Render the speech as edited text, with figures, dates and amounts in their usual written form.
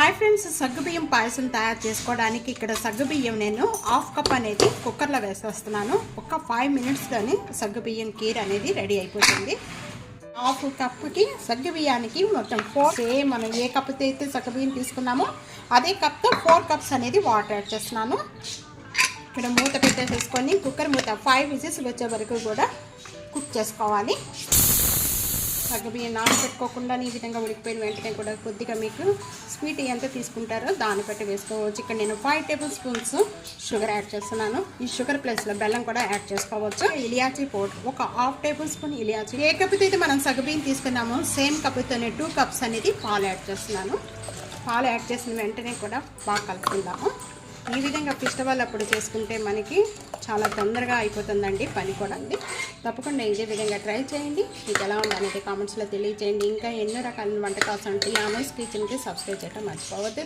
Hi friends, సగ్గుబియ్యం పాయసం తయారు చేసుకోవడానికి ఇక్కడ సగ్గుబియ్యం నేను హాఫ్ కప్ అనేది కుక్కర్లో వేసేస్తున్నాను. ఒక 5 మినిట్స్లోనే సగ్గుబియ్యం కీర్ అనేది రెడీ అయిపోతుంది. హాఫ్ కప్కి సగ్గుబియ్యానికి మొత్తం 4 సేమ్ మనం ఏ కప్తో అయితే సగ్గుబియ్యం తీసుకున్నామో అదే కప్తో 4 కప్స్ అనేది వాటర్ యాడ్ చేస్తున్నాను. ఇక్కడ మూత పెట్టేసేసుకొని కుక్కర్ మూత 5 విజిల్స్ వచ్చే వరకు కూడా కుక్ చేసుకోవాలి. సగ్గుబియ్యం నానబెట్టుకోకుండా ఈ విధంగా ఉడికిపోయిన వెంటనే కూడా కొద్దిగా మీకు స్వీట్ ఎంత తీసుకుంటారో దాన్ని బట్టి వేసుకోవచ్చు. ఇక్కడ నేను 5 టేబుల్ స్పూన్స్ షుగర్ యాడ్ చేస్తున్నాను. ఈ షుగర్ ప్లేస్లో బెల్లం కూడా యాడ్ చేసుకోవచ్చు. ఇలియాచీ పౌడర్ ఒక హాఫ్ టేబుల్ స్పూన్ ఇలియాచీ. ఏ కప్పుతో అయితే మనం సగ్గుబియ్యం తీసుకున్నామో సేమ్ కప్పుతోనే 2 కప్స్ అనేది పాలు యాడ్ చేస్తున్నాను. పాలు యాడ్ చేసిన వెంటనే కూడా బాగా కలుపుకుందాము. ఈ విధంగా ఫెస్టివల్ అప్పుడు చేసుకుంటే మనకి చాలా తొందరగా అయిపోతుందండి పని కూడా. తప్పకుండా ఇదే విధంగా ట్రై చేయండి. మీకు ఎలా ఉందనేది కామెంట్స్లో తెలియజేయండి. ఇంకా ఎన్నో రకాల వంటకాలు అంటే T.ANU'S కిచెన్కి సబ్స్క్రైబ్ చేయడం మర్చిపోవద్దు.